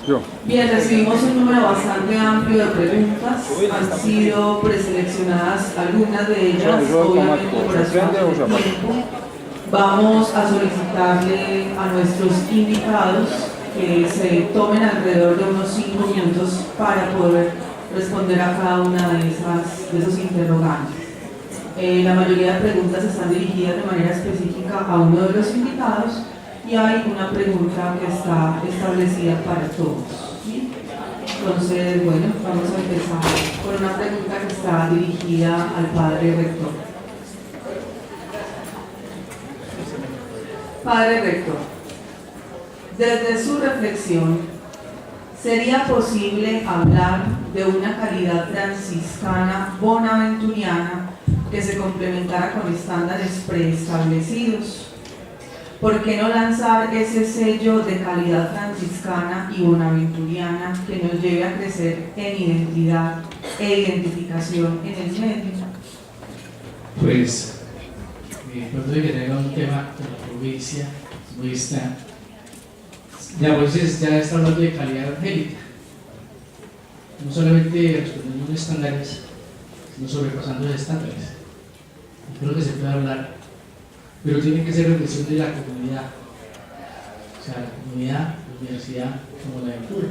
Yo. Bien, recibimos un número bastante amplio de preguntas. Han sido preseleccionadas algunas de ellas, obviamente por asuntos de tiempo. Vamos a solicitarle a nuestros invitados que se tomen alrededor de unos 5 minutos para poder responder a cada una de esos interrogantes. La mayoría de preguntas están dirigidas de manera específica a uno de los invitados y hay una pregunta que está establecida para todos. ¿Sí? Entonces, bueno, vamos a empezar por una pregunta que está dirigida al padre rector. Padre rector, desde su reflexión, ¿sería posible hablar de una calidad franciscana bonaventuriana que se complementara con estándares preestablecidos? ¿Por qué no lanzar ese sello de calidad franciscana y bonaventuriana que nos lleve a crecer en identidad e identificación en el medio? Pues, perdón que tenga un tema de la provincia nuestra. Ya está hablando de calidad evangélica, no solamente respondiendo a estándares, sino sobrepasando los estándares. Y creo que se puede hablar, pero tiene que ser reflexión de la comunidad, o sea, la comunidad, la universidad, como la aventura.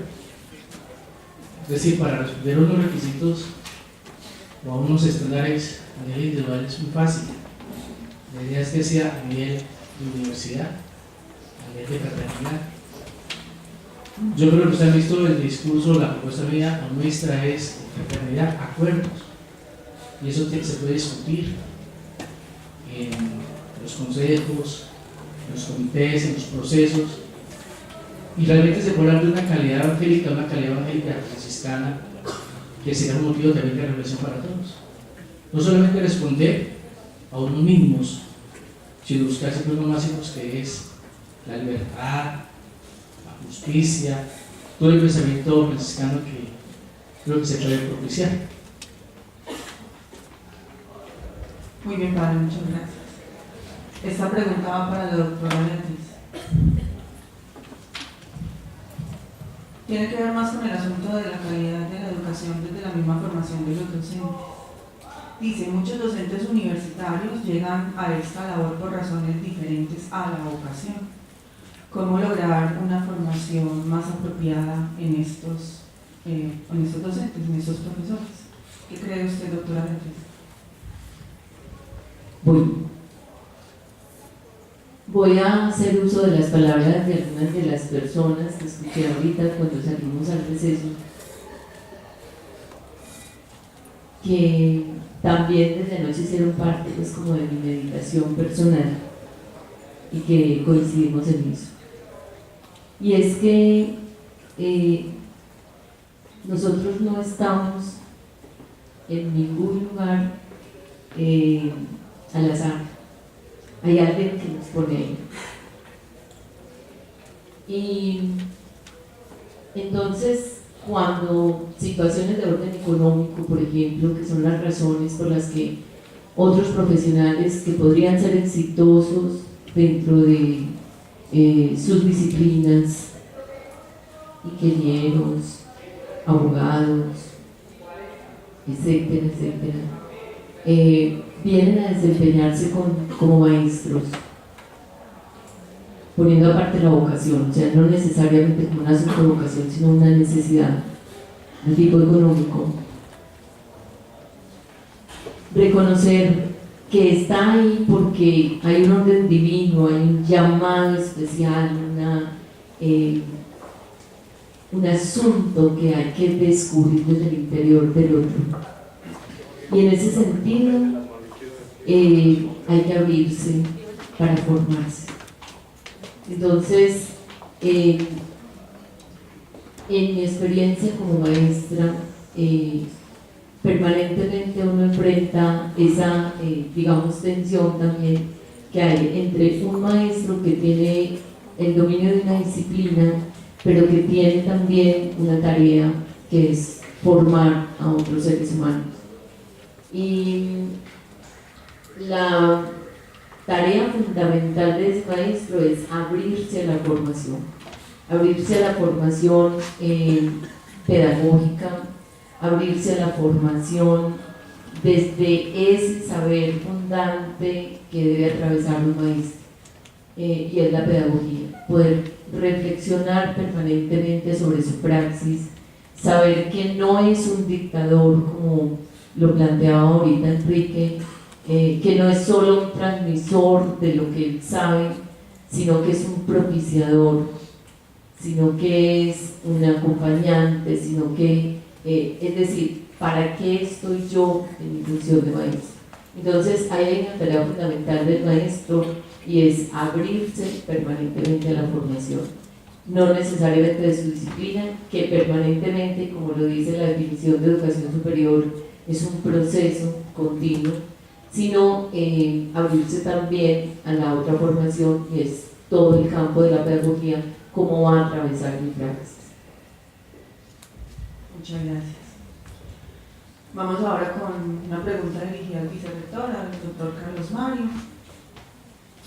Es decir, para responder a unos requisitos o a unos estándares a nivel individual es muy fácil. La idea es que sea a nivel de universidad, a nivel de fraternidad. Yo creo que usted ha visto el discurso, la propuesta mía nuestra es fraternidad, acuerdos, y eso se puede discutir en los consejos, en los comités, en los procesos, y realmente se puede hablar de una calidad evangélica franciscana que será un motivo también de reflexión para todos. No solamente responder a unos mínimos, sino buscar siempre unos máximos, que es la libertad, la justicia, todo el pensamiento franciscano que creo que se puede propiciar. Muy bien, padre, muchas gracias. Esta pregunta va para la doctora Beatriz. Tiene que ver más con el asunto de la calidad de la educación desde la misma formación de los docentes. Dice, muchos docentes universitarios llegan a esta labor por razones diferentes a la vocación. ¿Cómo lograr una formación más apropiada en estos docentes, en estos profesores? ¿Qué cree usted, doctora Beatriz? Voy a hacer uso de las palabras de algunas de las personas que escuché ahorita cuando salimos al receso, que también desde anoche hicieron parte pues como de mi meditación personal y que coincidimos en eso. Y es que nosotros no estamos en ningún lugar al azar. Hay alguien que nos pone ahí. Y entonces, cuando situaciones de orden económico, por ejemplo, que son las razones por las que otros profesionales que podrían ser exitosos dentro de sus disciplinas, ingenieros, abogados, etcétera, etcétera, vienen a desempeñarse como maestros, poniendo aparte la vocación, o sea, no necesariamente como un asunto de vocación, sino una necesidad de tipo económico. Reconocer que está ahí porque hay un orden divino, hay un llamado especial, un asunto que hay que descubrir desde el interior del otro. Y en ese sentido, hay que abrirse para formarse. Entonces, en mi experiencia como maestra, permanentemente uno enfrenta esa, digamos, tensión también que hay entre un maestro que tiene el dominio de una disciplina, pero que tiene también una tarea que es formar a otros seres humanos. Y la tarea fundamental de ese maestro es abrirse a la formación, abrirse a la formación pedagógica, abrirse a la formación desde ese saber fundante que debe atravesar un maestro, y es la pedagogía, poder reflexionar permanentemente sobre su praxis, saber que no es un dictador como lo planteaba ahorita Enrique, que no es solo un transmisor de lo que él sabe, sino que es un propiciador, sino que es un acompañante, sino que, es decir, ¿para qué estoy yo en mi función de maestro? Entonces hay una tarea fundamental del maestro y es abrirse permanentemente a la formación, no necesariamente de su disciplina, que permanentemente, como lo dice la definición de educación superior, es un proceso continuo, sino abrirse también a la otra formación, y es todo el campo de la pedagogía, cómo va a atravesar mi praxis. Muchas gracias. Vamos ahora con una pregunta dirigida al vicerrector, al doctor Carlos Mario.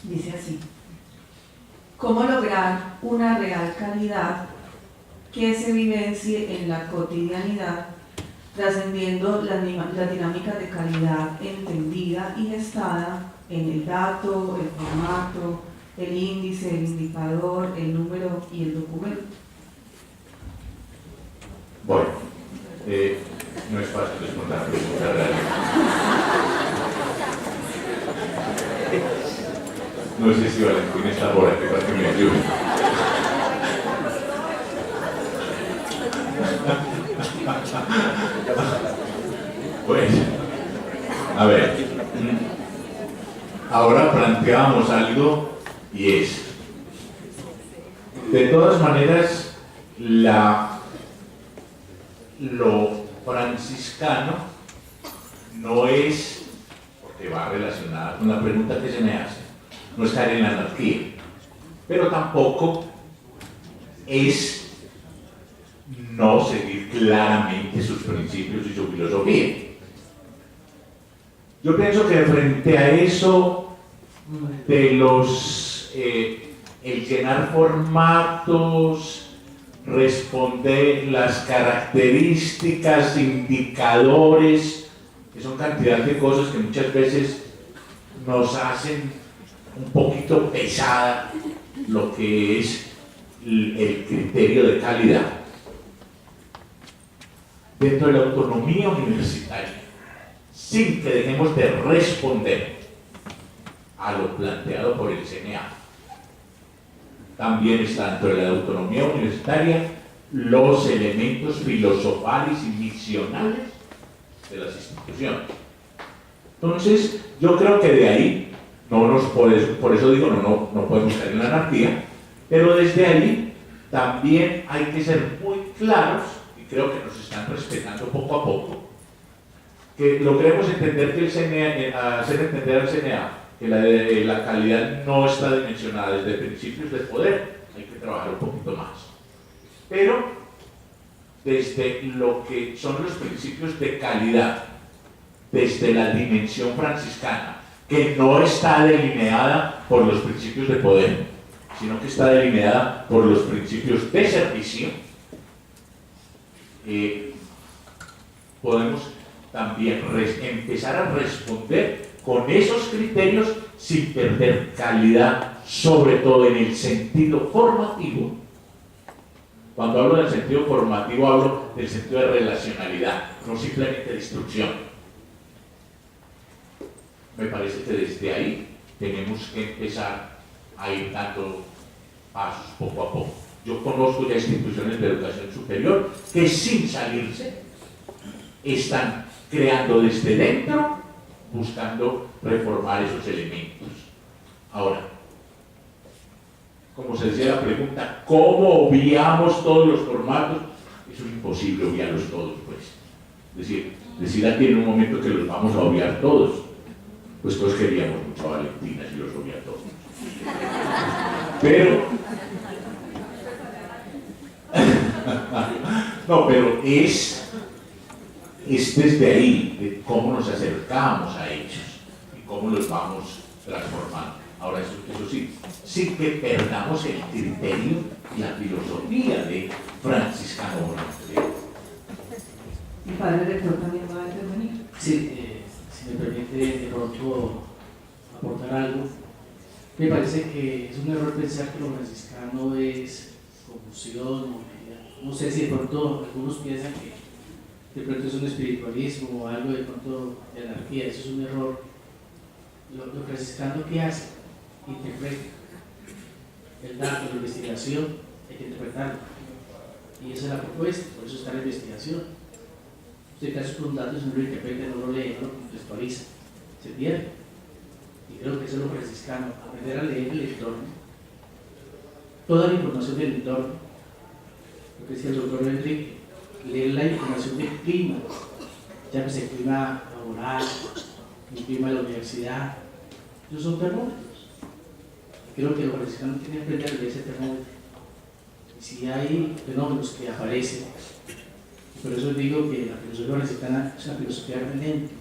Dice así: ¿cómo lograr una real calidad que se vivencie en la cotidianidad, trascendiendo las dinámicas de calidad entendida y gestada en el dato, el formato, el índice, el indicador, el número y el documento? Bueno, no es fácil responder la pregunta realmente. No sé si Valentín está por aquí para que me ayude. Pues, a ver, ahora planteamos algo y es, de todas maneras, lo franciscano no es, porque va relacionada con la pregunta que se me hace, no es caer en la anarquía, pero tampoco es no seguir claramente sus principios y su filosofía. Yo pienso que frente a eso de el llenar formatos, responder las características, indicadores, que son cantidad de cosas que muchas veces nos hacen un poquito pesada lo que es el criterio de calidad. Dentro de la autonomía universitaria, sin que dejemos de responder a lo planteado por el CNA, también está dentro de la autonomía universitaria los elementos filosofales y misionales de las instituciones. Entonces, yo creo que de ahí, por eso digo, no podemos caer en la anarquía, pero desde ahí también hay que ser muy claros, y creo que nos están respetando poco a poco, que logremos entender que el CNA, hacer entender al CNA que la calidad no está dimensionada desde principios del poder, hay que trabajar un poquito más. Pero desde lo que son los principios de calidad, desde la dimensión franciscana, que no está delineada por los principios de poder, sino que está delineada por los principios de servicio, podemos también empezar a responder con esos criterios sin perder calidad, sobre todo en el sentido formativo. Cuando hablo del sentido formativo, hablo del sentido de relacionalidad, no simplemente de instrucción. Me parece que desde ahí tenemos que empezar a ir dando pasos poco a poco. Yo conozco ya instituciones de educación superior que sin salirse están creando desde dentro, buscando reformar esos elementos. Ahora, como se decía la pregunta, ¿cómo obviamos todos los formatos? Eso es imposible obviarlos todos, pues. Decir aquí en un momento que los vamos a obviar todos, pues todos queríamos mucho a Valentina si los obvia todos. Pero es desde ahí, de cómo nos acercamos a ellos y cómo los vamos transformando. Ahora, eso sí, sin que perdamos el criterio y la filosofía de franciscano Bonafede. Mi padre rector también va a intervenir. Sí, si me permite de pronto aportar algo, me parece que es un error pensar que lo franciscano es confusión, no sé si de pronto algunos piensan que de pronto es un espiritualismo o algo de pronto de anarquía, eso es un error. Lo franciscano que hace, interpreta el dato, la investigación, hay que interpretarlo, y esa es la propuesta, por eso está la investigación. Usted cae con datos, no lo interpreta, no lo lee, no lo contextualiza, se pierde. Y creo que eso es lo franciscano, aprender a leer el entorno, toda la información del entorno, lo que decía el doctor Enrique, leer la información del clima, llámese el clima laboral, el clima de la universidad, esos son termómetros. Creo que los franciscanos tienen que aprender a leer ese termómetro. Y si hay fenómenos que aparecen, por eso digo que la filosofía franciscana es una filosofía hermenéutica,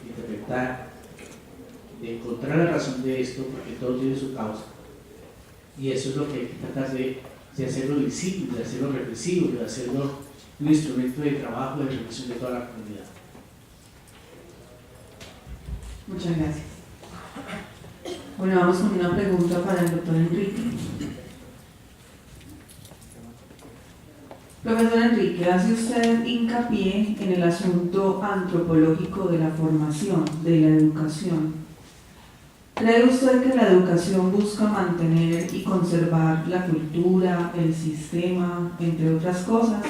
de interpretar, de encontrar la razón de esto, porque todo tiene su causa. Y eso es lo que hay que tratar de hacerlo visible, de hacerlo reflexivo, de hacerlo un instrumento de trabajo, de reflexión de toda la comunidad. Muchas gracias. Bueno, vamos con una pregunta para el doctor Enrique. Profesor Enrique, hace usted hincapié en el asunto antropológico de la formación, de la educación. ¿Cree usted que la educación busca mantener y conservar la cultura, el sistema, entre otras cosas,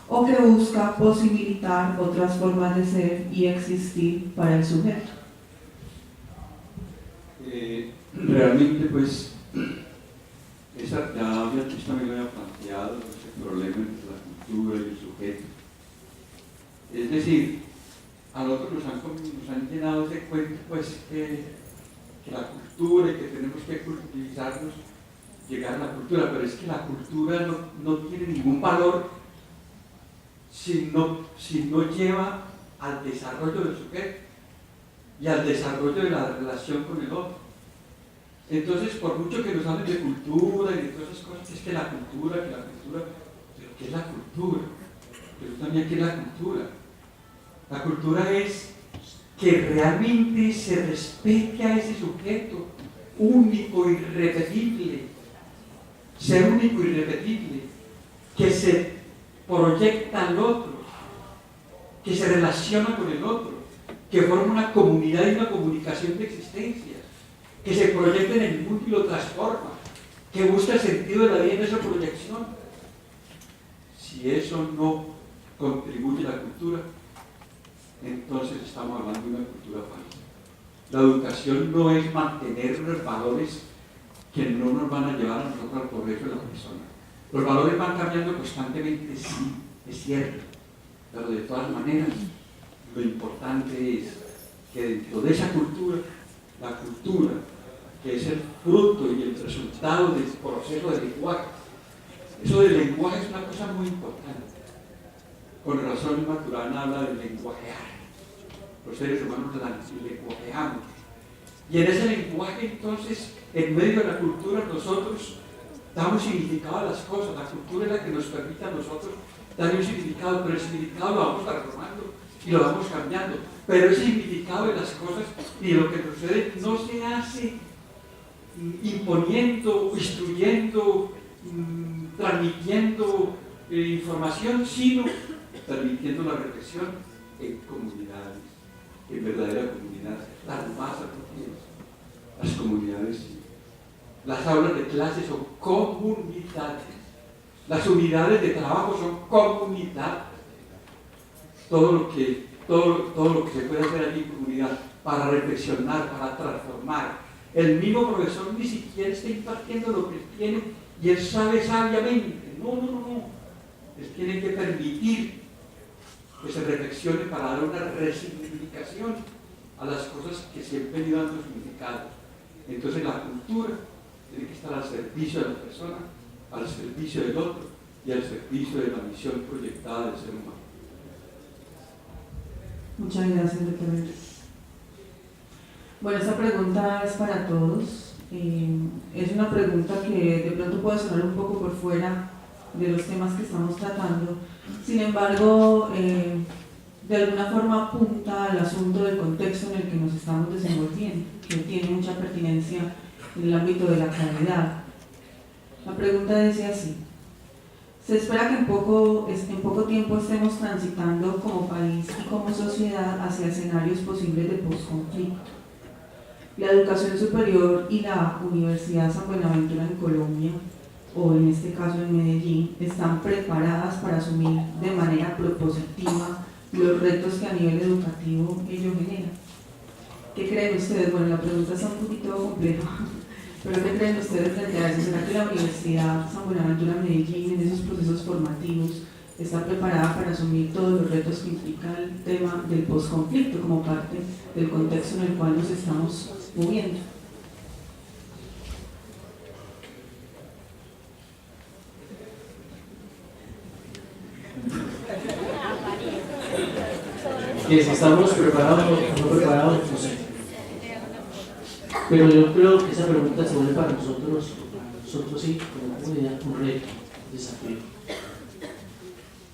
o que busca posibilitar otras formas de ser y existir para el sujeto? Realmente, pues, ya Beatriz también lo había planteado, ese problema entre la cultura y el sujeto. Es decir, a nosotros nos han llenado ese cuento, pues, que la cultura y que tenemos que cultivizarnos, llegar a la cultura, pero es que la cultura no tiene ningún valor si no lleva al desarrollo del sujeto y al desarrollo de la relación con el otro. Entonces, por mucho que nos hablen de cultura y de todas esas cosas, es que la cultura, pero ¿qué es la cultura? Pero también, ¿qué es la cultura? La cultura es que realmente se respete a ese sujeto único, irrepetible, ser único, irrepetible, que se proyecta al otro, que se relaciona con el otro, que forma una comunidad y una comunicación de existencias, que se proyecta en el mundo y lo transforma, que busca el sentido de la vida en esa proyección. Si eso no contribuye a la cultura, entonces estamos hablando de una cultura falsa. La educación no es mantener los valores que no nos van a llevar a nosotros al progreso de la persona. Los valores van cambiando constantemente, sí, es cierto, pero de todas maneras, lo importante es que dentro de esa cultura, la cultura, que es el fruto y el resultado del proceso del lenguaje, eso del lenguaje es una cosa muy importante. Con razón Maturana habla del lenguajear. Los seres humanos lenguajeamos. Y en ese lenguaje, entonces, en medio de la cultura, nosotros damos significado a las cosas. La cultura es la que nos permite a nosotros darle un significado, pero el significado lo vamos transformando y lo vamos cambiando. Pero el significado de las cosas y de lo que sucede no se hace imponiendo, instruyendo, transmitiendo información, sino permitiendo la reflexión en comunidades, en verdadera comunidad. Las masas no tienen, las comunidades sí. Las aulas de clase son comunidades, las unidades de trabajo son comunidades. Todo lo que se puede hacer allí en comunidad para reflexionar, para transformar. El mismo profesor ni siquiera está impartiendo lo que él tiene y él sabe sabiamente. No. Les tienen que permitir que se reflexione para dar una resignificación a las cosas que se han venido dando significado. Entonces la cultura tiene que estar al servicio de la persona, al servicio del otro y al servicio de la misión proyectada del ser humano. Muchas gracias, doctor. Bueno, esta pregunta es para todos. Es una pregunta que de pronto puede sonar un poco por fuera de los temas que estamos tratando. Sin embargo, de alguna forma apunta al asunto del contexto en el que nos estamos desenvolviendo, que tiene mucha pertinencia en el ámbito de la calidad. La pregunta dice así: se espera que en poco tiempo estemos transitando como país y como sociedad hacia escenarios posibles de posconflicto. La educación superior y la Universidad San Buenaventura en Colombia, o en este caso en Medellín, están preparadas para asumir de manera propositiva los retos que a nivel educativo ello genera. ¿Qué creen ustedes? Bueno, la pregunta está un poquito compleja, pero ¿qué creen ustedes frente a eso? ¿Será que la Universidad San Buenaventura en Medellín, en esos procesos formativos, está preparada para asumir todos los retos que implica el tema del posconflicto como parte del contexto en el cual nos estamos moviendo? Que si estamos preparados o no preparados, no sé. Pero yo creo que esa pregunta se vuelve para nosotros sí, como comunidad, un reto, un desafío.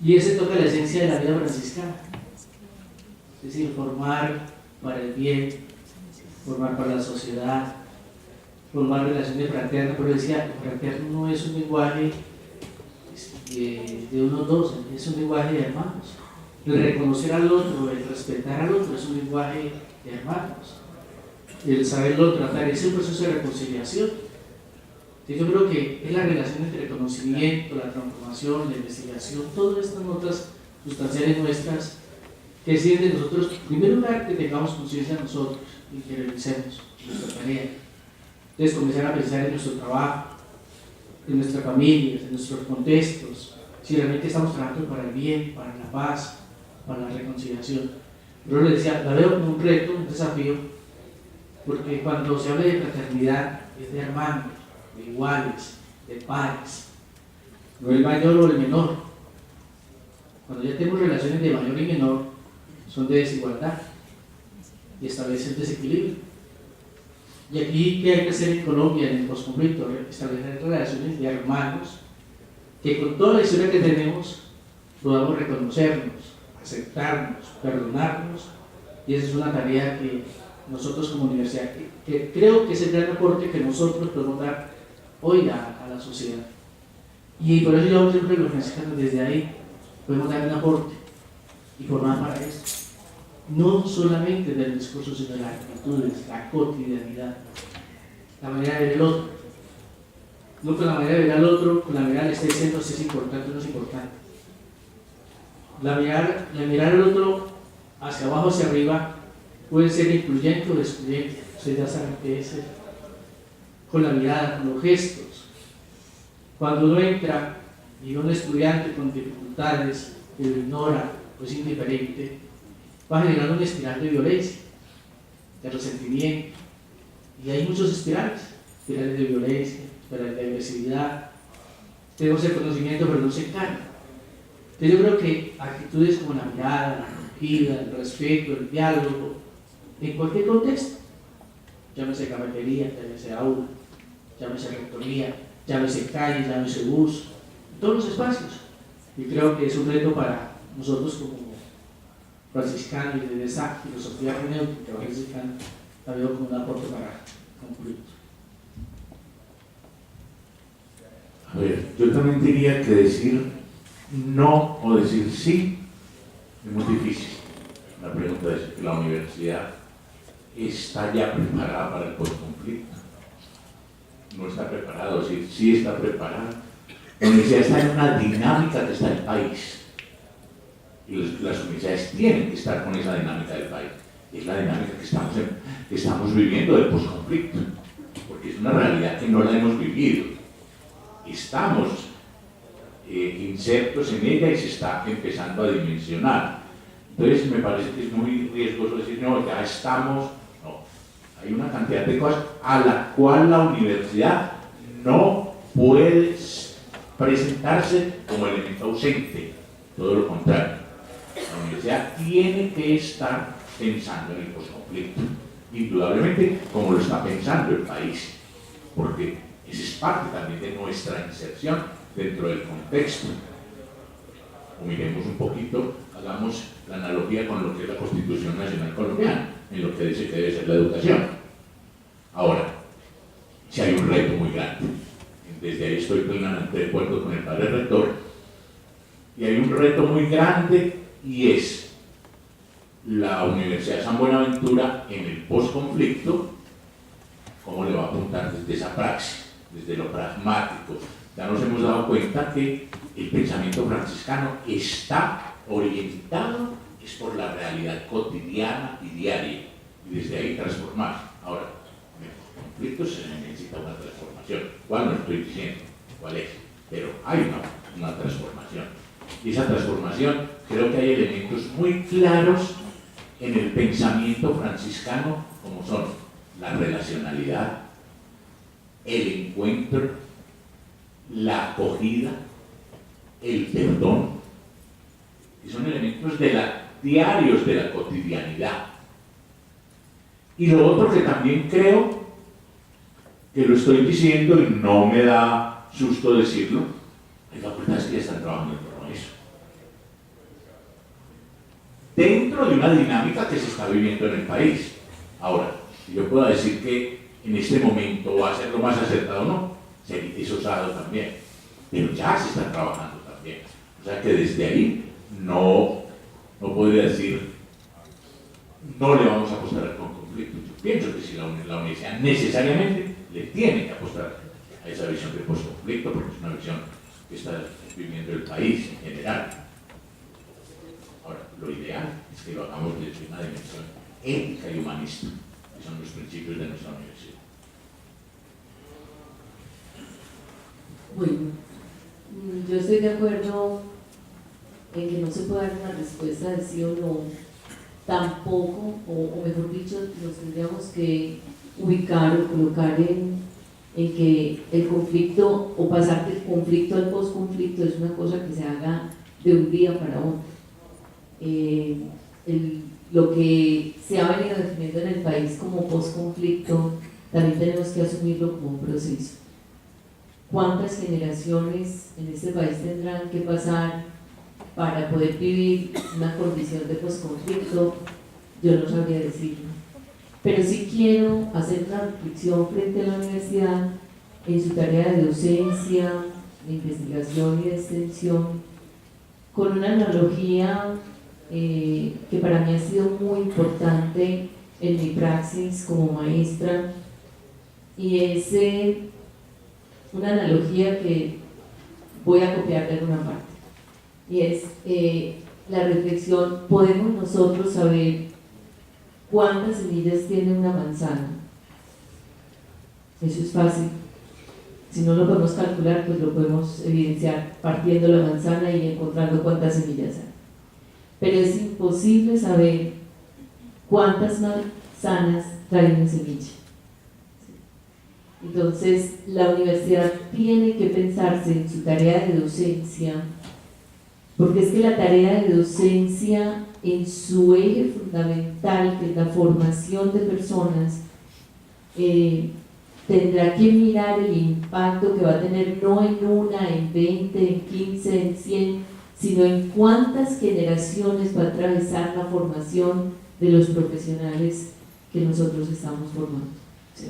Y ese toca la esencia de la vida franciscana. Es decir, formar para el bien, formar para la sociedad, formar relaciones fraternas. Pero decía, el fraterno no es un lenguaje de unos dos, es un lenguaje de hermanos. El reconocer al otro, el respetar al otro es un lenguaje de hermanos. El saberlo tratar es el proceso de reconciliación. Entonces yo creo que es la relación entre el conocimiento, la transformación, la investigación, todas estas notas sustanciales nuestras que deciden de nosotros, en primer lugar, que tengamos conciencia de nosotros y que revisemos nuestra tarea. Entonces comenzar a pensar en nuestro trabajo, en nuestras familias, en nuestros contextos, si realmente estamos trabajando para el bien, para la paz, para la reconciliación. Pero le decía, la veo como un reto, un desafío, porque cuando se habla de fraternidad es de hermanos, de iguales, de pares, no el mayor o el menor. Cuando ya tenemos relaciones de mayor y menor, son de desigualdad y establecen desequilibrio. Y aquí, ¿qué hay que hacer en Colombia en el posconflicto? Establecer relaciones de hermanos que con toda la historia que tenemos podamos reconocernos, aceptarnos, perdonarnos, y esa es una tarea que nosotros como universidad, que creo que es el gran aporte que nosotros podemos dar hoy a la sociedad. Y por eso yo siempre los franciscanos desde ahí podemos dar un aporte y formar para esto. No solamente del discurso, sino de las actitudes, la cotidianidad, la manera de ver el otro. No con la manera de ver al otro, con la mirada le está diciendo si es importante o no es importante. La mirar al otro hacia abajo, hacia arriba, puede ser incluyente o excluyente. Ustedes ya saben qué es eso. Con la mirada, con los gestos. Cuando uno entra y un estudiante con dificultades, que lo ignora o es indiferente, va generando una espiral de violencia, de resentimiento. Y hay muchos espirales de violencia, espirales de agresividad. Tenemos el conocimiento, pero no se encarna. Entonces yo creo que actitudes como la mirada, la acogida, el respeto, el diálogo, en cualquier contexto, llámese cafetería, llámese aula, llámese rectoría, llámese calle, llámese bus, en todos los espacios. Y creo que es un reto para nosotros como franciscanos y desde esa filosofía hermenéutica franciscana, la veo como un aporte para concluir. A ver, yo también diría que decir no o decir sí es muy difícil. La pregunta es que la universidad está ya preparada para el postconflicto. No está preparada, o decir, sí está preparada. La universidad está en una dinámica que está el país. Y las universidades tienen que estar con esa dinámica del país. Es la dinámica que estamos viviendo del postconflicto. Porque es una realidad que no la hemos vivido. Estamos insertos en ella y se está empezando a dimensionar. Entonces me parece que es muy riesgoso decir, no, ya estamos. No, hay una cantidad de cosas a la cual la universidad no puede presentarse como elemento ausente, todo lo contrario. La universidad tiene que estar pensando en el posconflicto. indudablemente, como lo está pensando el país, porque esa es parte también de nuestra inserción dentro del contexto. O miremos un poquito, hagamos la analogía con lo que es la Constitución Nacional Colombiana, en lo que dice que debe ser la educación. Ahora, si hay un reto muy grande, desde ahí estoy plenamente de acuerdo con el padre rector, y hay un reto muy grande, y es la Universidad de San Buenaventura en el posconflicto, cómo le va a apuntar desde esa praxis, desde lo pragmático. Ya nos hemos dado cuenta que el pensamiento franciscano está orientado es por la realidad cotidiana y diaria, y desde ahí transformar. Ahora, en el conflicto se necesita una transformación. ¿Cuál? No estoy diciendo cuál es, pero hay una transformación. Y esa transformación, creo que hay elementos muy claros en el pensamiento franciscano, como son la relacionalidad, el encuentro, la acogida, el perdón, que son elementos diarios de la cotidianidad. Y lo otro que también creo, que lo estoy diciendo y no me da susto decirlo, hay facultades que ya están trabajando en torno a eso. Dentro de una dinámica que se está viviendo en el país. Ahora, si yo puedo decir que en este momento va a ser lo más acertado o no, es osado también, pero ya se está trabajando también. O sea que desde ahí no podría decir, no le vamos a apostar al conflicto. Yo pienso que si la universidad necesariamente le tiene que apostar a esa visión de postconflicto, porque es una visión que está viviendo el país en general. Ahora, lo ideal es que lo hagamos desde una dimensión ética y humanista, que son los principios de nuestra universidad. Bueno, yo estoy de acuerdo en que no se puede dar una respuesta de sí o no, tampoco, o mejor dicho, nos tendríamos que ubicar o colocar en que el conflicto o pasar del conflicto al posconflicto es una cosa que se haga de un día para otro. Lo que se ha venido definiendo en el país como posconflicto también tenemos que asumirlo como un proceso. ¿Cuántas generaciones en este país tendrán que pasar para poder vivir una condición de posconflicto? Yo no sabría decirlo. Pero sí quiero hacer una reflexión frente a la universidad en su tarea de docencia, de investigación y de extensión, con una analogía que para mí ha sido muy importante en mi praxis como maestra, y es una analogía que voy a copiar de alguna parte, y es la reflexión: ¿podemos nosotros saber cuántas semillas tiene una manzana? Eso es fácil. Si no lo podemos calcular, pues lo podemos evidenciar partiendo la manzana y encontrando cuántas semillas hay. Pero es imposible saber cuántas manzanas trae una semilla. Entonces, la universidad tiene que pensarse en su tarea de docencia, porque es que la tarea de docencia, en su eje fundamental, que es la formación de personas, tendrá que mirar el impacto que va a tener no en una, en 20, en 15, en 100, sino en cuántas generaciones va a atravesar la formación de los profesionales que nosotros estamos formando. ¿Sí?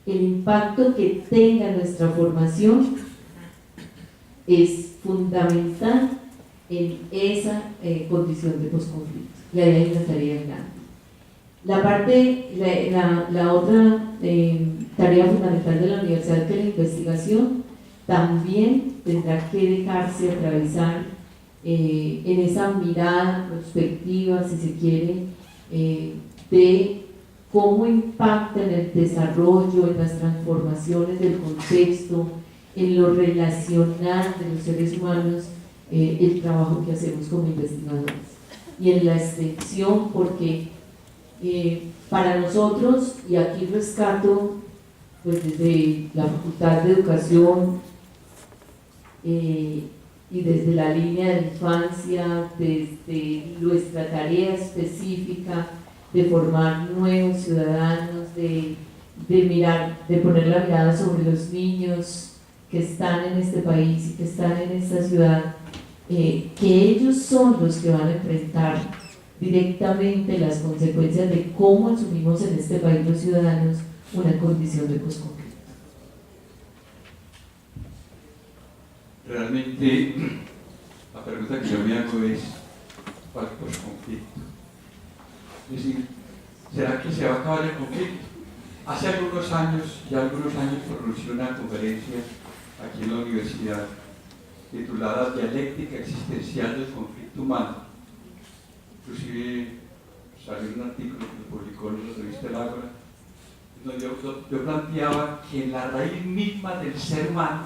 El impacto que tenga nuestra formación es fundamental en esa condición de posconflicto, y ahí hay una tarea grande. La otra tarea fundamental de la universidad, que es la investigación, también tendrá que dejarse atravesar en esa mirada prospectiva, si se quiere, de cómo impacta en el desarrollo, en las transformaciones del contexto, en lo relacional de los seres humanos, el trabajo que hacemos como investigadores. Y en la extensión, porque para nosotros, y aquí rescato pues desde la Facultad de Educación y desde la línea de infancia, desde nuestra tarea específica de formar nuevos ciudadanos, de mirar, de poner la mirada sobre los niños que están en este país y que están en esta ciudad, que ellos son los que van a enfrentar directamente las consecuencias de cómo asumimos en este país los ciudadanos una condición de posconflicto. Realmente la pregunta que yo me hago es ¿cuál posconflicto? Es decir, ¿será que se va a acabar el conflicto? Hace algunos años pronuncié una conferencia aquí en la universidad titulada Dialéctica existencial del conflicto humano. Inclusive salió un artículo que publicó en la revista El Ágora, donde yo planteaba que en la raíz misma del ser humano,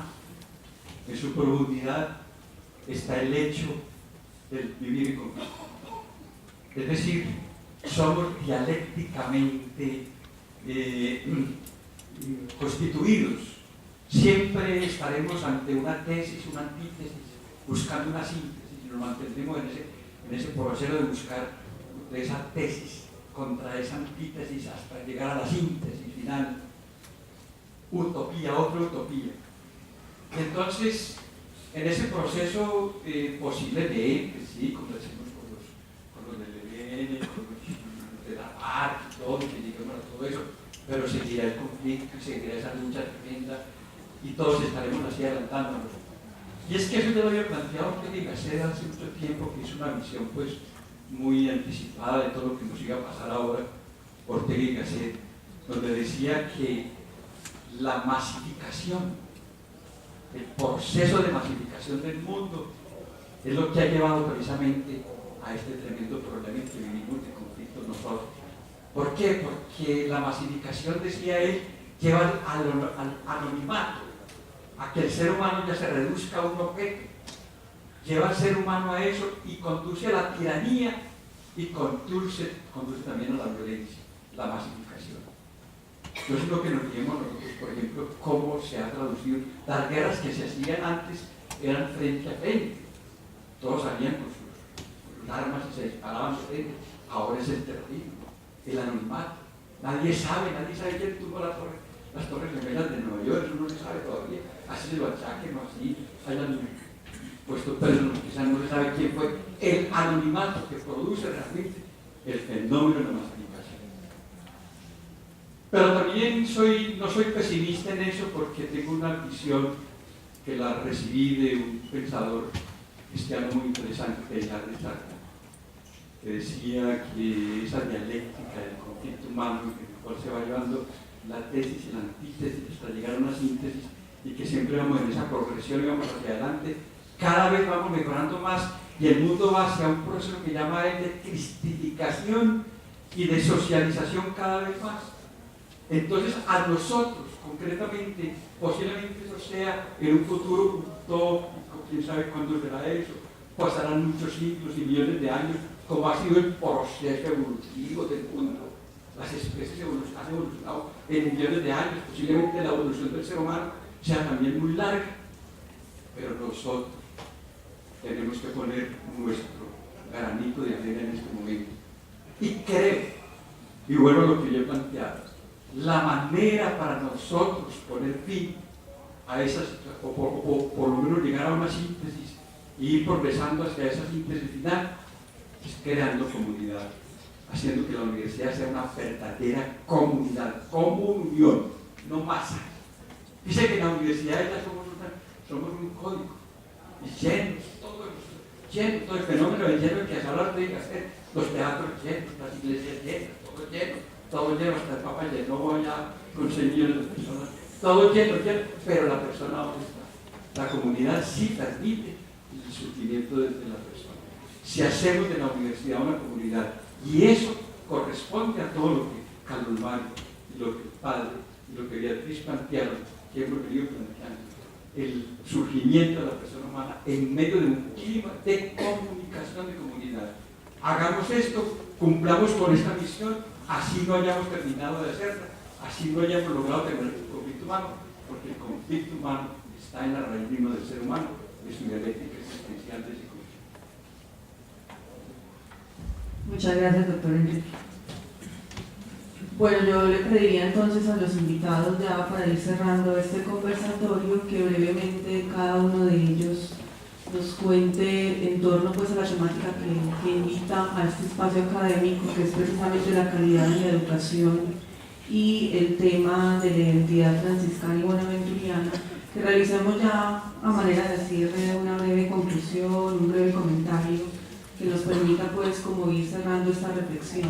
en su profundidad, está el hecho del vivir en conflicto. Es decir, somos dialécticamente constituidos. Siempre estaremos ante una tesis, una antítesis, buscando una síntesis, y nos mantendremos en ese proceso de buscar de esa tesis contra esa antítesis hasta llegar a la síntesis final. Utopía, otra utopía. Entonces, en ese proceso posiblemente, sí, conversemos con los del ELN, con los de la FARC y todo, que lleguemos a todo eso, pero seguirá el conflicto y seguirá esa lucha tremenda y todos estaremos así adelantándonos. Y es que eso yo lo había planteado Ortega y Gasset hace mucho tiempo, que es una visión pues muy anticipada de todo lo que nos iba a pasar ahora, Ortega y Gasset, donde decía que la masificación, el proceso de masificación del mundo es lo que ha llevado precisamente a este tremendo problema en que vivimos de conflicto nosotros. ¿Por qué? Porque la masificación, decía él, lleva al anonimato, a que el ser humano ya se reduzca a un objeto, lleva al ser humano a eso y conduce a la tiranía y conduce también a la violencia, la masificación. Entonces lo que nos dijimos nosotros, por ejemplo, cómo se ha traducido. Las guerras que se hacían antes eran frente a frente, todos salían con sus armas y se disparaban de frente. Ahora es el terrorismo, el anonimato. Nadie sabe quién tuvo las torres gemelas de Nueva York, eso no se sabe todavía. Así se lo achaquen o así hayan puesto presos, quizás no se sabe quién fue. El anonimato que produce realmente el fenómeno de la masificación. Pero también no soy pesimista en eso, porque tengo una visión que la recibí de un pensador cristiano muy interesante, que es Charles Darwin, que decía que esa dialéctica del conflicto humano, en el cual se va llevando la tesis y la antítesis hasta llegar a una síntesis, y que siempre vamos en esa progresión y vamos hacia adelante, cada vez vamos mejorando más, y el mundo va hacia un proceso que llama él de cristificación y de socialización cada vez más. Entonces, a nosotros, concretamente, posiblemente eso sea en un futuro utópico, quién sabe cuándo será eso, pasarán muchos siglos y millones de años, como ha sido el proceso evolutivo del mundo. Las especies han evolucionado en millones de años, posiblemente la evolución del ser humano sea también muy larga, pero nosotros tenemos que poner nuestro granito de arena en este momento. Y creo, y bueno, lo que yo he planteado, la manera para nosotros poner fin a esas, o por lo menos llegar a una síntesis y ir progresando hacia esa síntesis final, es creando comunidad, haciendo que la universidad sea una verdadera comunidad, comunión, no masa. Dice que en la universidad ya somos un código, y llenos, todo el fenómeno de lleno que hasta ahora tiene que hacer, los teatros llenos, las iglesias llenas, todo lleno, hasta el Papa llenó ya con 100 millones de personas, todo lleno, pero la persona ¿dónde está? La comunidad sí transmite el sufrimiento de la persona. Si hacemos de la universidad una comunidad, y eso corresponde a todo lo que Carlos Mario, y lo que el padre, y lo que Beatriz plantearon, que hemos venido planteando, el surgimiento de la persona humana en medio de un clima de comunicación de comunidad. Hagamos esto, cumplamos con esta misión, así no hayamos terminado de hacerla, así no hayamos logrado terminar el conflicto humano, porque el conflicto humano está en la raíz misma del ser humano, de su dialéctica existencial de ese conflicto. Muchas gracias, doctor Enrique. Bueno, yo le pediría entonces a los invitados, ya para ir cerrando este conversatorio, que brevemente cada uno de ellos nos cuente en torno pues a la temática que invita a este espacio académico, que es precisamente la calidad en la educación y el tema de la identidad franciscana y bonaventuriana, que realicemos ya a manera de cierre una breve conclusión, un breve comentario que nos permita pues como ir cerrando esta reflexión.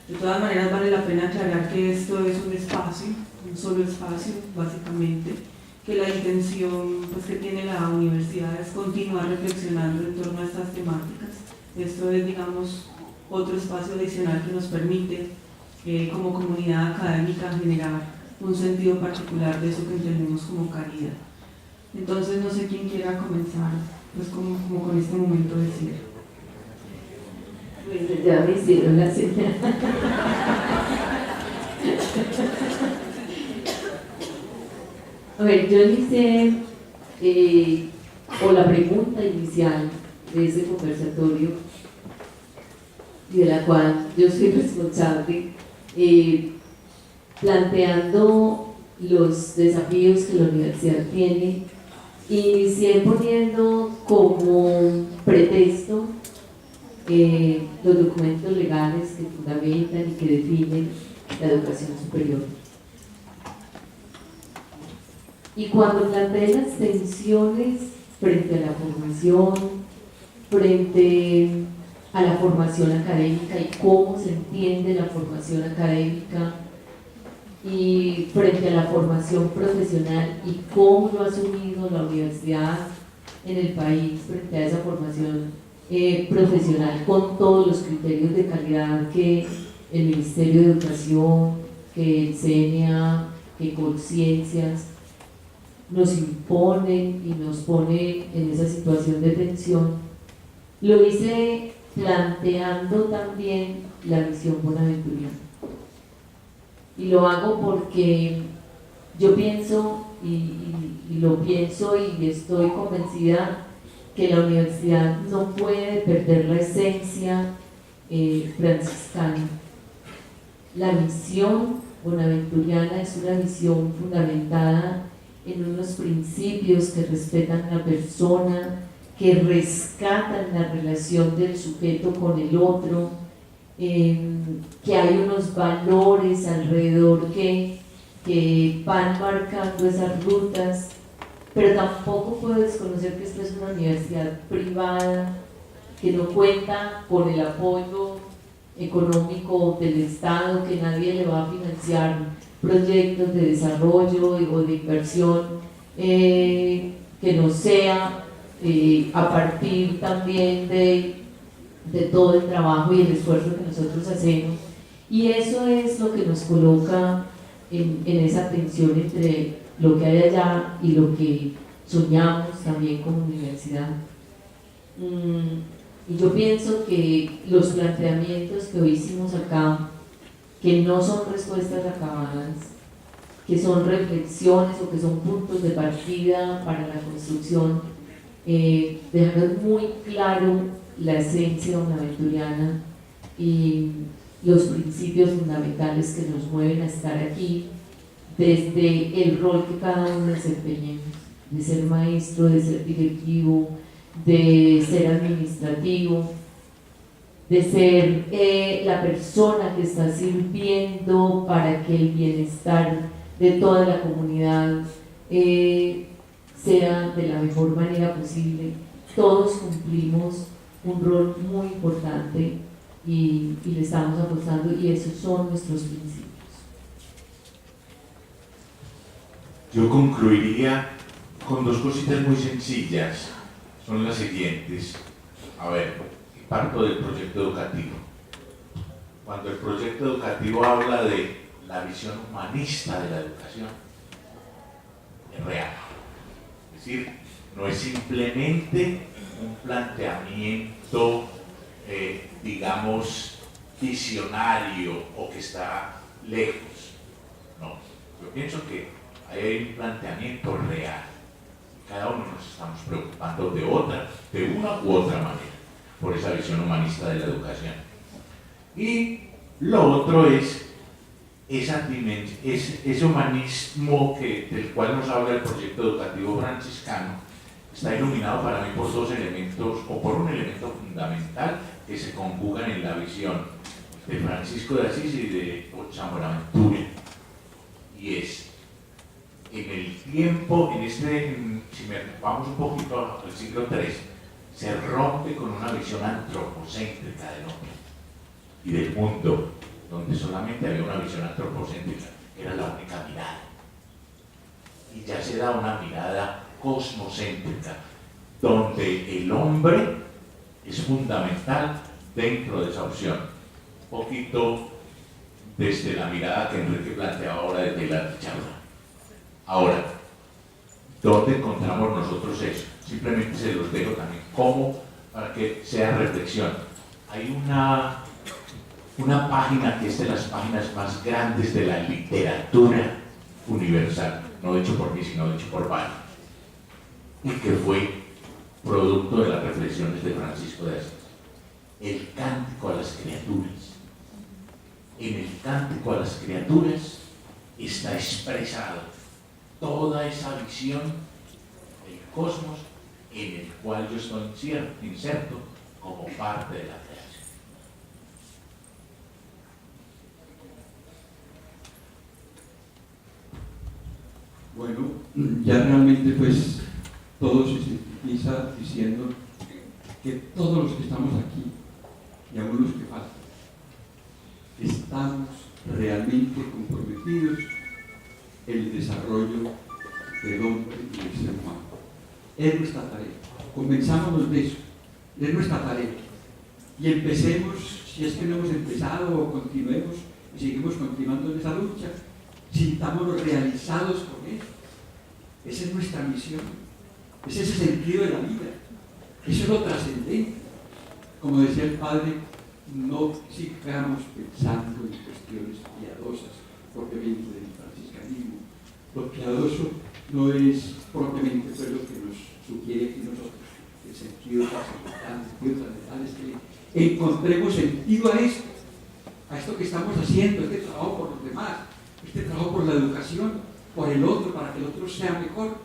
De todas maneras vale la pena aclarar que esto es un espacio, un solo espacio básicamente, que la intención pues, que tiene la universidad es continuar reflexionando en torno a estas temáticas. Esto es, digamos, otro espacio adicional que nos permite como comunidad académica generar un sentido particular de eso que entendemos como caridad. Entonces no sé quién quiera comenzar pues como con este momento de cierre. Pues ya me hicieron la señal. A ver, yo hice, o la pregunta inicial de ese conversatorio, y de la cual yo soy responsable, planteando los desafíos que la universidad tiene, inicié poniendo como pretexto los documentos legales que fundamentan y que definen la educación superior. Y cuando planteé las tensiones frente a la formación, frente a la formación académica y cómo se entiende la formación académica, y frente a la formación profesional y cómo lo ha asumido la universidad en el país frente a esa formación profesional, con todos los criterios de calidad que el Ministerio de Educación, que el CNA, que Conciencias nos imponen y nos pone en esa situación de tensión, lo hice planteando también la visión bonaventuriana. Y lo hago porque yo pienso, y lo pienso y estoy convencida que la universidad no puede perder la esencia franciscana. La visión bonaventuriana es una visión fundamentada en unos principios que respetan a la persona, que rescatan la relación del sujeto con el otro, que hay unos valores alrededor que van marcando esas rutas, pero tampoco puedo desconocer que esta es una universidad privada que no cuenta con el apoyo económico del Estado, que nadie le va a financiar proyectos de desarrollo o de inversión que no sea a partir también de todo el trabajo y el esfuerzo que nosotros hacemos, y eso es lo que nos coloca en esa tensión entre lo que hay allá y lo que soñamos también como universidad. Y yo pienso que los planteamientos que hoy hicimos acá, que no son respuestas acabadas, que son reflexiones o que son puntos de partida para la construcción, dejaron muy claro la esencia bonaventuriana y los principios fundamentales que nos mueven a estar aquí, desde el rol que cada uno desempeñemos, de ser maestro, de ser directivo, de ser administrativo, de ser la persona que está sirviendo para que el bienestar de toda la comunidad sea de la mejor manera posible. Todos cumplimos un rol muy importante y le estamos apostando, y esos son nuestros principios. Yo concluiría con dos cositas muy sencillas. Son las siguientes. A ver, parto del proyecto educativo. Cuando el proyecto educativo habla de la visión humanista de la educación, es real. Es decir, no es simplemente un planteamiento, digamos, visionario o que está lejos. No, yo pienso que hay un planteamiento real. Cada uno nos estamos preocupando de una u otra manera, por esa visión humanista de la educación. Y lo otro es ese humanismo del cual nos habla el proyecto educativo franciscano está iluminado para mí por dos elementos, o por un elemento fundamental que se conjugan en la visión de Francisco de Asís y de San Buenaventura, y es en el tiempo, si vamos un poquito al siglo III, se rompe con una visión antropocéntrica del hombre y del mundo, donde solamente había una visión antropocéntrica, era la única mirada, y ya se da una mirada cosmocéntrica, donde el hombre es fundamental dentro de esa opción, un poquito desde la mirada que Enrique planteaba ahora desde la dictadura. Ahora, ¿dónde encontramos nosotros eso? Simplemente se los dejo también como para que sea reflexión. Hay una página que es de las páginas más grandes de la literatura universal, no hecho por mí, sino hecho por varios, y que fue producto de las reflexiones de Francisco de Asís. El cántico a las criaturas. En el cántico a las criaturas está expresado toda esa visión del cosmos en el cual yo estoy inserto como parte de la creación. Bueno, ya realmente pues todo se sintetiza diciendo que todos los que estamos aquí, y aún los que faltan, estamos realmente comprometidos en el desarrollo del hombre y del ser humano. Es nuestra tarea. Convenzámonos de eso. Es nuestra tarea. Y empecemos, si es que no hemos empezado, o continuemos y seguimos continuando en esa lucha, sintámonos realizados con eso. Esa es nuestra misión. Ese es el sentido de la vida. Eso es lo trascendente. Como decía el Padre, no sigamos pensando en cuestiones piadosas propiamente del franciscanismo. Lo piadoso no es propiamente pues, lo que nos sugiere aquí nosotros. El sentido trascendental es que encontremos sentido a esto que estamos haciendo, este trabajo por los demás, este trabajo por la educación, por el otro, para que el otro sea mejor.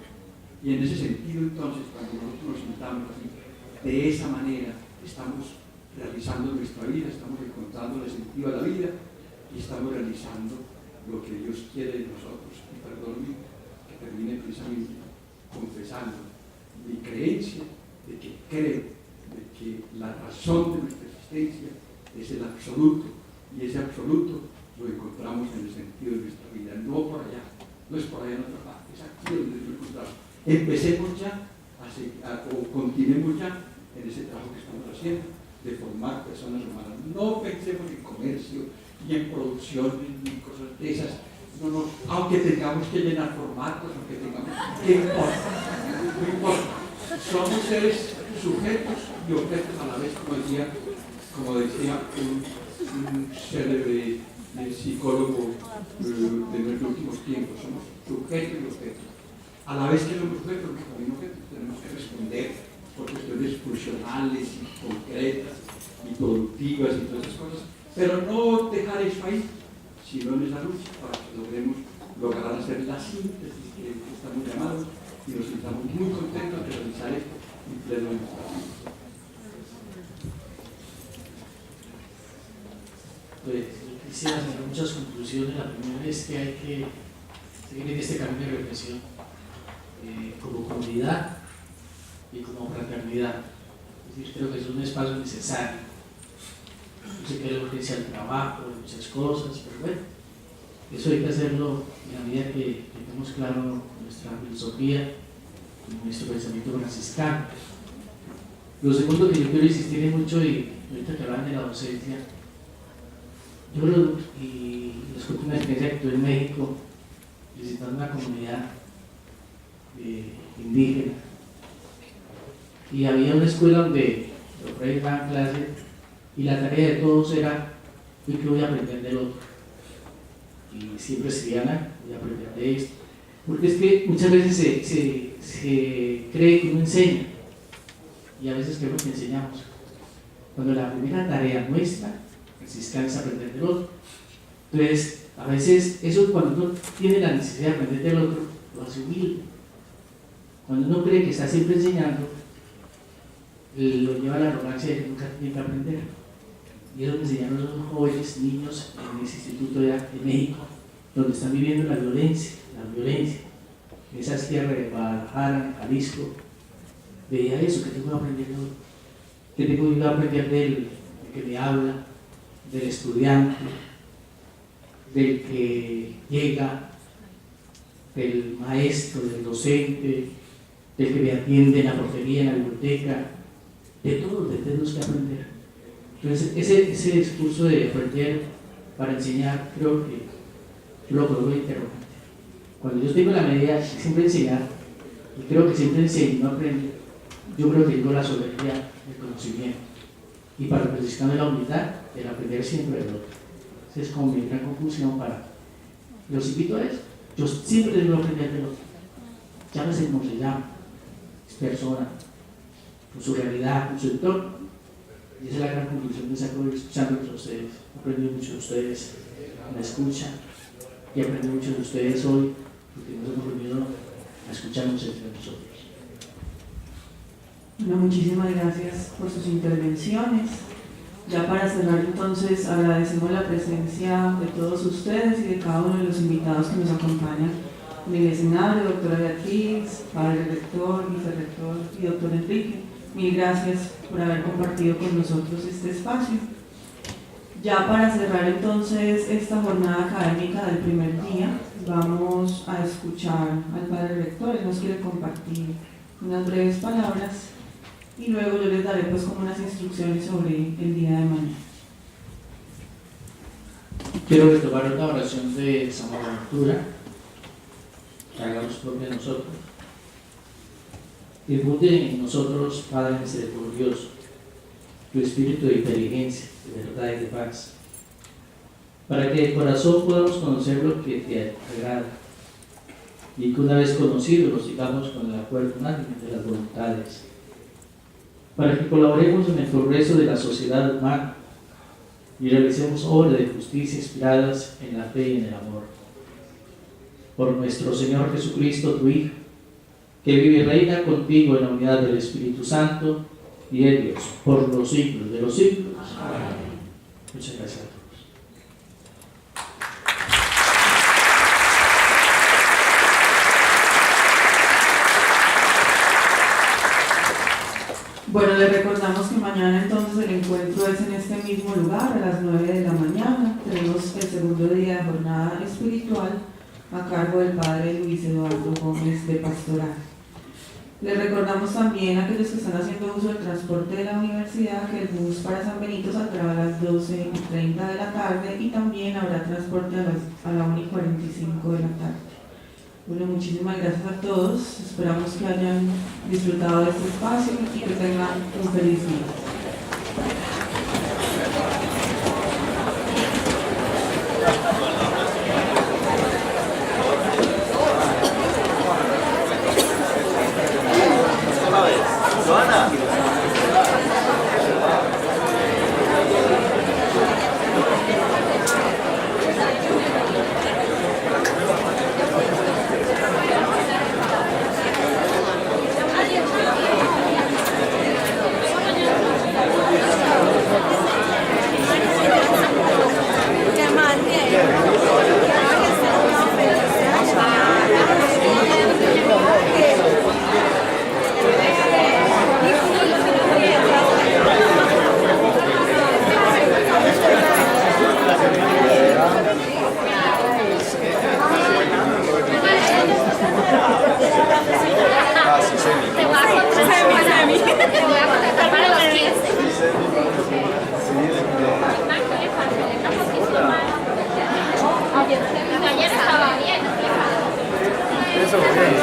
Y en ese sentido, entonces, cuando nosotros nos sintamos así, de esa manera, estamos realizando nuestra vida, estamos encontrando el sentido a la vida y estamos realizando lo que Dios quiere de nosotros. Y perdóname que termine precisamente confesando mi creencia de que creo de que la razón de nuestra existencia es el absoluto, y ese absoluto lo encontramos en el sentido de nuestra vida, no por allá, no es por allá en otra parte, es aquí donde lo encontramos. Empecemos ya o continuemos ya en ese trabajo que estamos haciendo de formar personas humanas. No pensemos en comercio ni en producción ni cosas de esas. No, aunque tengamos que llenar formatos, aunque tengamos que importa, no importa. Somos seres sujetos y objetos a la vez, como decía un célebre psicólogo de nuestros últimos tiempos. Somos sujetos y objetos. A la vez que somos sujetos, también objetos, tenemos que responder por cuestiones funcionales y concretas y productivas y todas esas cosas, pero no dejar eso ahí, sino en esa lucha para que logremos lograr hacer la síntesis que estamos llamados y nos sintamos muy contentos de realizar esto en pleno de nuestra vida. Pues yo quisiera hacer muchas conclusiones. La primera es que hay que seguir en este camino de reflexión como comunidad y como fraternidad. Es decir, creo que es un espacio necesario. Yo sé que hay urgencia al trabajo, de muchas cosas, pero bueno, eso hay que hacerlo en la medida que tengamos claro nuestra filosofía y nuestro pensamiento franciscano. Lo segundo que yo quiero insistir en mucho, y ahorita que hablan de la docencia, yo les cuento una experiencia que tuve en México visitando una comunidad indígena, y había una escuela donde los frailes daban clase y la tarea de todos era: ¿y qué voy a aprender del otro? Y siempre escribían: voy a aprender de esto, porque es que muchas veces se cree que uno enseña y a veces creemos que enseñamos, cuando la primera tarea nuestra franciscana es aprender del otro. Entonces A veces eso, cuando uno tiene la necesidad de aprender del otro, lo hace humilde. Cuando uno cree que está siempre enseñando, lo lleva a la arrogancia de que nunca tiene que aprender. Y es lo que enseñaron a los jóvenes, niños en ese instituto de México, donde están viviendo la violencia. En esas tierras de Guadalajara, en Jalisco, veía eso, que tengo que aprender yo, que tengo que aprender del que me habla, del estudiante, del que llega, del maestro, del docente, del que me atiende en la portería, en la biblioteca, de todos tenemos que aprender. Entonces, ese discurso de aprender para enseñar, creo que yo lo coloco interrogante. Cuando yo tengo la medida de siempre enseñar, y creo que siempre enseño y no aprendo, yo creo que tengo la soberanía del conocimiento. Y para practicar la humildad, el aprender siempre del otro. Esa es como mi gran conclusión para. Los invito a eso. Yo siempre debo aprender del otro. Llámese como se llama. Es persona, con su realidad, con su entorno. Y esa es la gran conclusión que saco escuchándolos a ustedes. Aprendí mucho de ustedes en la escucha y aprendí mucho de ustedes hoy porque nos hemos reunido a escucharnos entre nosotros. Bueno, muchísimas gracias por sus intervenciones. Ya para cerrar entonces agradecemos la presencia de todos ustedes y de cada uno de los invitados que nos acompañan en el escenario, doctora Beatriz, padre rector, vicerrector y doctor Enrique. Mil gracias por haber compartido con nosotros este espacio. Ya para cerrar entonces esta jornada académica del primer día, vamos a escuchar al padre rector. Él nos quiere compartir unas breves palabras y luego yo les daré pues como unas instrucciones sobre el día de mañana. Quiero retomar una oración de San Buenaventura, que hagamos propia de nosotros. Infunde en nosotros, Padre misericordioso, tu espíritu de inteligencia, de verdad y de paz, para que de corazón podamos conocer lo que te agrada y que una vez conocido lo sigamos con el acuerdo unánime de las voluntades, para que colaboremos en el progreso de la sociedad humana y realicemos obras de justicia inspiradas en la fe y en el amor. Por nuestro Señor Jesucristo, tu Hijo, que vive y reina contigo en la unidad del Espíritu Santo y de Dios, por los siglos de los siglos. Amén. Muchas gracias a todos. Bueno, les recordamos que mañana entonces el encuentro es en este mismo lugar, a las 9 de la mañana. Tenemos el segundo día de jornada espiritual a cargo del padre Luis Eduardo Gómez de Pastoral. Les recordamos también a aquellos que están haciendo uso del transporte de la universidad que el bus para San Benito saldrá a las 12:30 de la tarde y también habrá transporte a la 1:45 de la tarde. Bueno, muchísimas gracias a todos. Esperamos que hayan disfrutado de este espacio y que tengan un feliz día. Eso, bien.